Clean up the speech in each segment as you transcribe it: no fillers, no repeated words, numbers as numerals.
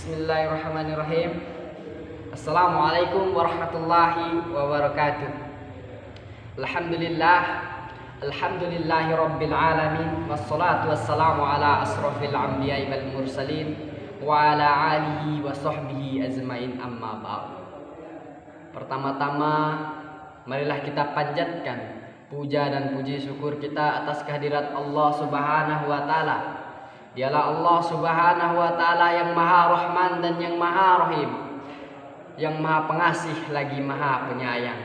Bismillahirrahmanirrahim. Assalamualaikum warahmatullahi wabarakatuh. Alhamdulillah, alhamdulillahi rabbil alamin, wassalatu wassalamu ala asrafil anbiya'i wal mursalin wa ala alihi wa sahbihi azmain, amma ba'd. Pertama-tama marilah kita panjatkan puja dan puji syukur kita atas kehadirat Allah Subhanahu wa taala. Dialah Allah Subhanahu wa taala yang Maha Rahman dan yang Maha Rahim, yang Maha Pengasih lagi Maha Penyayang.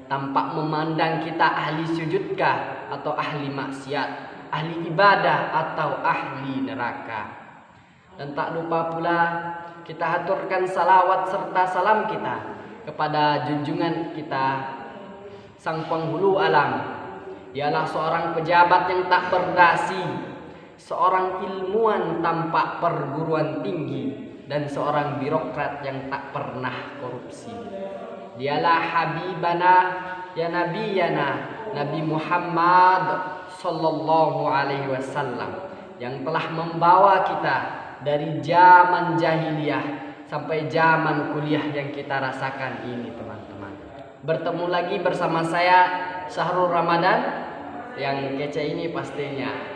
Tampak memandang kita ahli sujudkah atau ahli maksiat, ahli ibadah atau ahli neraka. Dan tak lupa pula kita haturkan salawat serta salam kita kepada junjungan kita, Sang Penghulu Alam. Dialah seorang pejabat yang tak berdasi, seorang ilmuwan tanpa perguruan tinggi, dan seorang birokrat yang tak pernah korupsi. Dialah Habibana ya Nabiyana, Nabi Muhammad sallallahu alaihi wasallam, yang telah membawa kita dari zaman jahiliyah sampai zaman kuliah yang kita rasakan ini, teman-teman. Bertemu lagi bersama saya Syahrul Ramadan yang kece ini pastinya,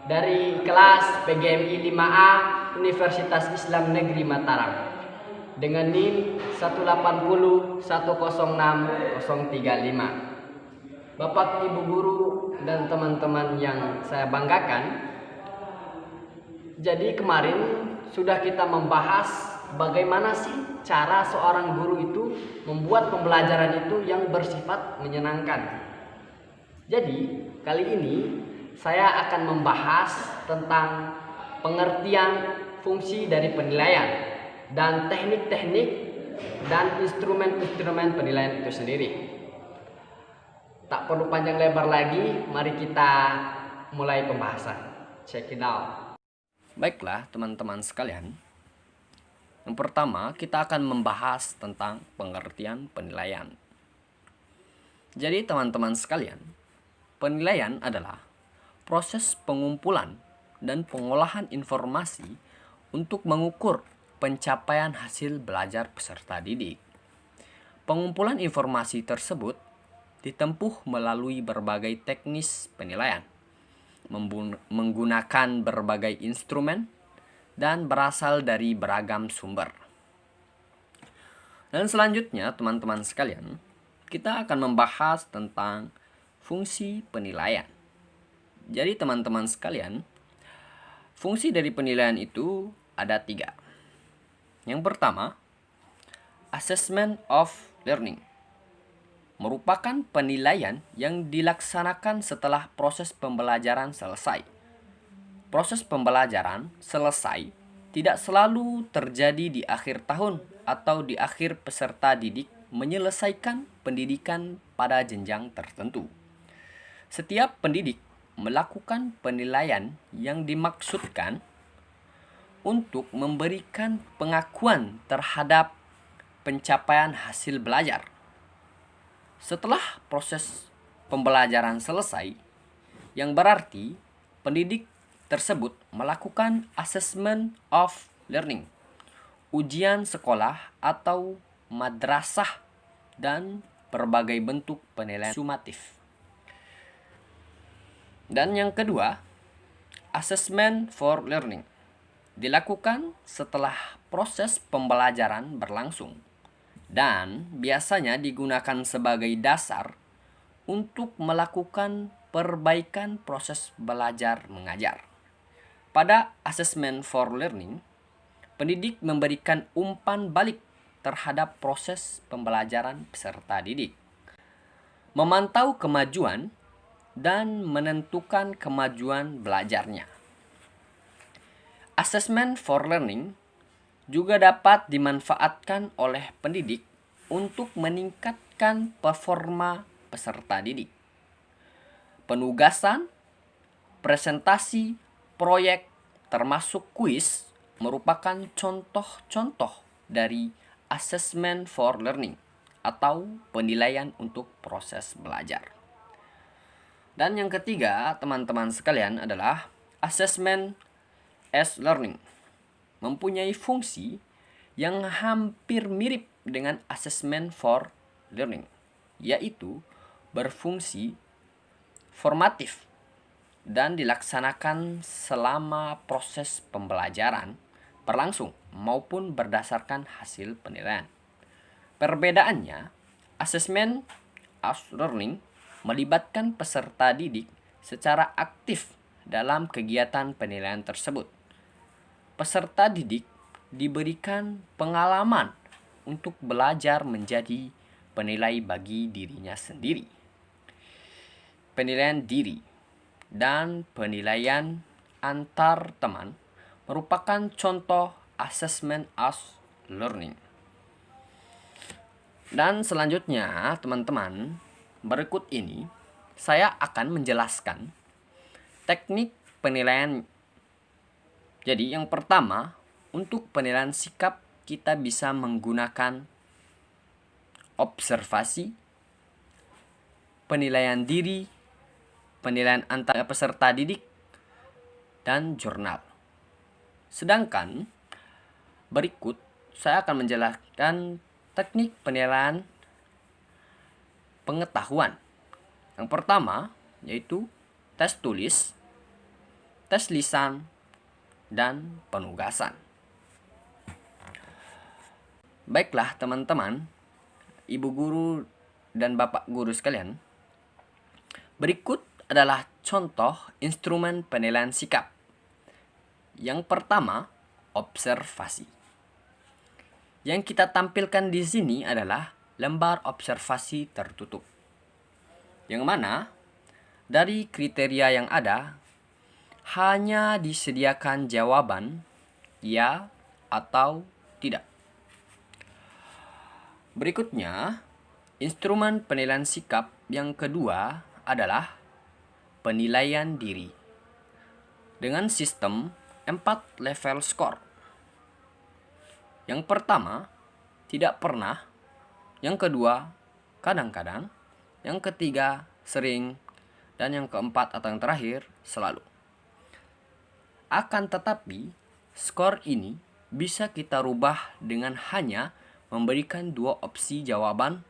dari kelas PGMI 5A Universitas Islam Negeri Mataram, dengan NIM 180606035. Bapak, Ibu guru, dan teman-teman yang saya banggakan, jadi kemarin sudah kita membahas bagaimana sih cara seorang guru itu membuat pembelajaran itu yang bersifat menyenangkan. Jadi kali ini saya akan membahas tentang pengertian fungsi dari penilaian dan teknik-teknik dan instrumen-instrumen penilaian itu sendiri. Tak perlu panjang lebar lagi, mari kita mulai pembahasan. Check it out. Baiklah teman-teman sekalian, yang pertama kita akan membahas tentang pengertian penilaian. Jadi teman-teman sekalian, penilaian adalah proses pengumpulan dan pengolahan informasi untuk mengukur pencapaian hasil belajar peserta didik. Pengumpulan informasi tersebut ditempuh melalui berbagai teknis penilaian, menggunakan berbagai instrumen, dan berasal dari beragam sumber. Dan selanjutnya teman-teman sekalian, kita akan membahas tentang fungsi penilaian. Jadi teman-teman sekalian, fungsi dari penilaian itu ada 3. Yang pertama, assessment of learning, merupakan penilaian yang dilaksanakan setelah proses pembelajaran selesai. Proses pembelajaran selesai tidak selalu terjadi di akhir tahun atau di akhir peserta didik menyelesaikan pendidikan pada jenjang tertentu. Setiap pendidik melakukan penilaian yang dimaksudkan untuk memberikan pengakuan terhadap pencapaian hasil belajar. Setelah proses pembelajaran selesai, yang berarti pendidik tersebut melakukan assessment of learning, ujian sekolah atau madrasah, dan berbagai bentuk penilaian sumatif. Dan yang kedua, assessment for learning, dilakukan setelah proses pembelajaran berlangsung dan biasanya digunakan sebagai dasar untuk melakukan perbaikan proses belajar mengajar. Pada assessment for learning, pendidik memberikan umpan balik terhadap proses pembelajaran peserta didik, memantau kemajuan dan menentukan kemajuan belajarnya. Assessment for learning juga dapat dimanfaatkan oleh pendidik untuk meningkatkan performa peserta didik. Penugasan, presentasi, proyek, termasuk kuis merupakan contoh-contoh dari assessment for learning atau penilaian untuk proses belajar. Dan yang ketiga, teman-teman sekalian, adalah assessment as learning, mempunyai fungsi yang hampir mirip dengan assessment for learning, yaitu berfungsi formatif dan dilaksanakan selama proses pembelajaran berlangsung maupun berdasarkan hasil penilaian. Perbedaannya, assessment as learning melibatkan peserta didik secara aktif dalam kegiatan penilaian tersebut. Peserta didik diberikan pengalaman untuk belajar menjadi penilai bagi dirinya sendiri. Penilaian diri dan penilaian antar teman merupakan contoh assessment as learning. Dan selanjutnya, teman-teman, berikut ini saya akan menjelaskan teknik penilaian. Jadi, yang pertama, untuk penilaian sikap kita bisa menggunakan observasi, penilaian diri, penilaian antar peserta didik, dan jurnal. Sedangkan berikut saya akan menjelaskan teknik penilaian pengetahuan. Yang pertama yaitu tes tulis, tes lisan, dan penugasan. Baiklah teman-teman, ibu guru dan bapak guru sekalian, berikut adalah contoh instrumen penilaian sikap. Yang pertama, observasi. Yang kita tampilkan di sini adalah lembar observasi tertutup, yang mana dari kriteria yang ada hanya disediakan jawaban ya atau tidak. Berikutnya, instrumen penilaian sikap yang kedua adalah penilaian diri dengan sistem 4 level skor. Yang pertama, tidak pernah. Yang kedua, kadang-kadang. Yang ketiga, sering. Dan yang keempat atau yang terakhir, selalu. Akan tetapi, skor ini bisa kita rubah dengan hanya memberikan 2 opsi jawaban,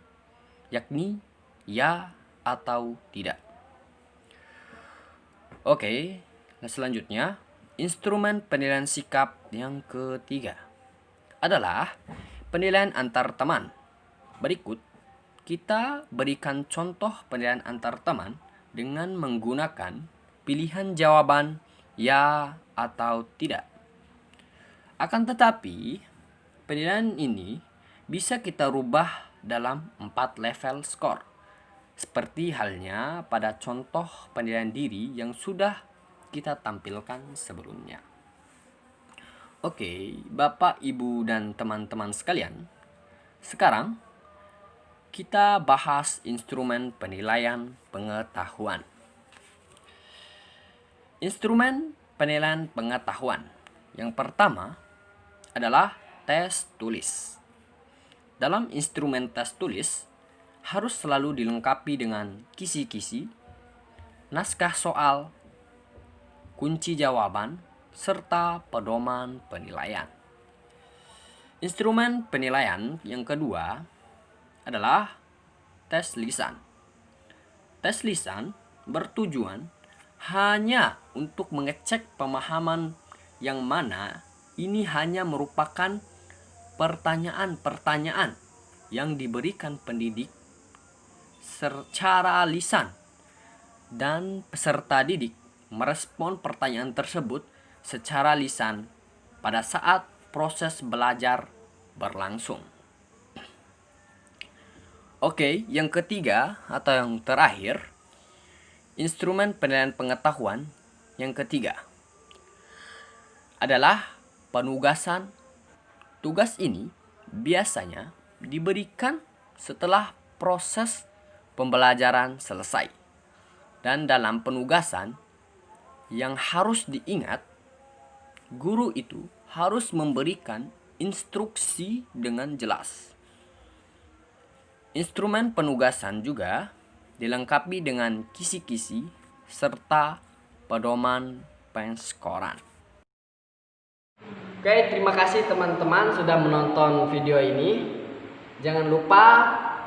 yakni ya atau tidak. Oke, selanjutnya, instrumen penilaian sikap yang ketiga adalah penilaian antar teman. Berikut, kita berikan contoh penilaian antar teman dengan menggunakan pilihan jawaban ya atau tidak. Akan tetapi, penilaian ini bisa kita rubah dalam 4 level skor, seperti halnya pada contoh penilaian diri yang sudah kita tampilkan sebelumnya. Oke, Bapak, Ibu, dan teman-teman sekalian, sekarang kita bahas instrumen penilaian pengetahuan. Instrumen penilaian pengetahuan yang pertama adalah tes tulis. Dalam instrumen tes tulis harus selalu dilengkapi dengan kisi-kisi, naskah soal, kunci jawaban, serta pedoman penilaian. Instrumen penilaian yang kedua adalah tes lisan. Tes lisan bertujuan hanya untuk mengecek pemahaman yang mana ini hanya merupakan pertanyaan-pertanyaan yang diberikan pendidik secara lisan dan peserta didik merespon pertanyaan tersebut secara lisan pada saat proses belajar berlangsung. Oke, yang ketiga atau yang terakhir, instrumen penilaian pengetahuan yang ketiga adalah penugasan. Tugas ini biasanya diberikan setelah proses pembelajaran selesai. Dan dalam penugasan yang harus diingat, guru itu harus memberikan instruksi dengan jelas. Instrumen penugasan juga dilengkapi dengan kisi-kisi serta pedoman penskoran. Oke Oke, terima kasih teman-teman sudah menonton video ini. Jangan lupa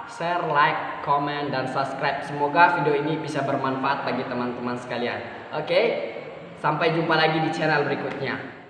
share, like, komen, dan subscribe. Semoga video ini bisa bermanfaat bagi teman-teman sekalian. Oke, sampai jumpa lagi di channel berikutnya.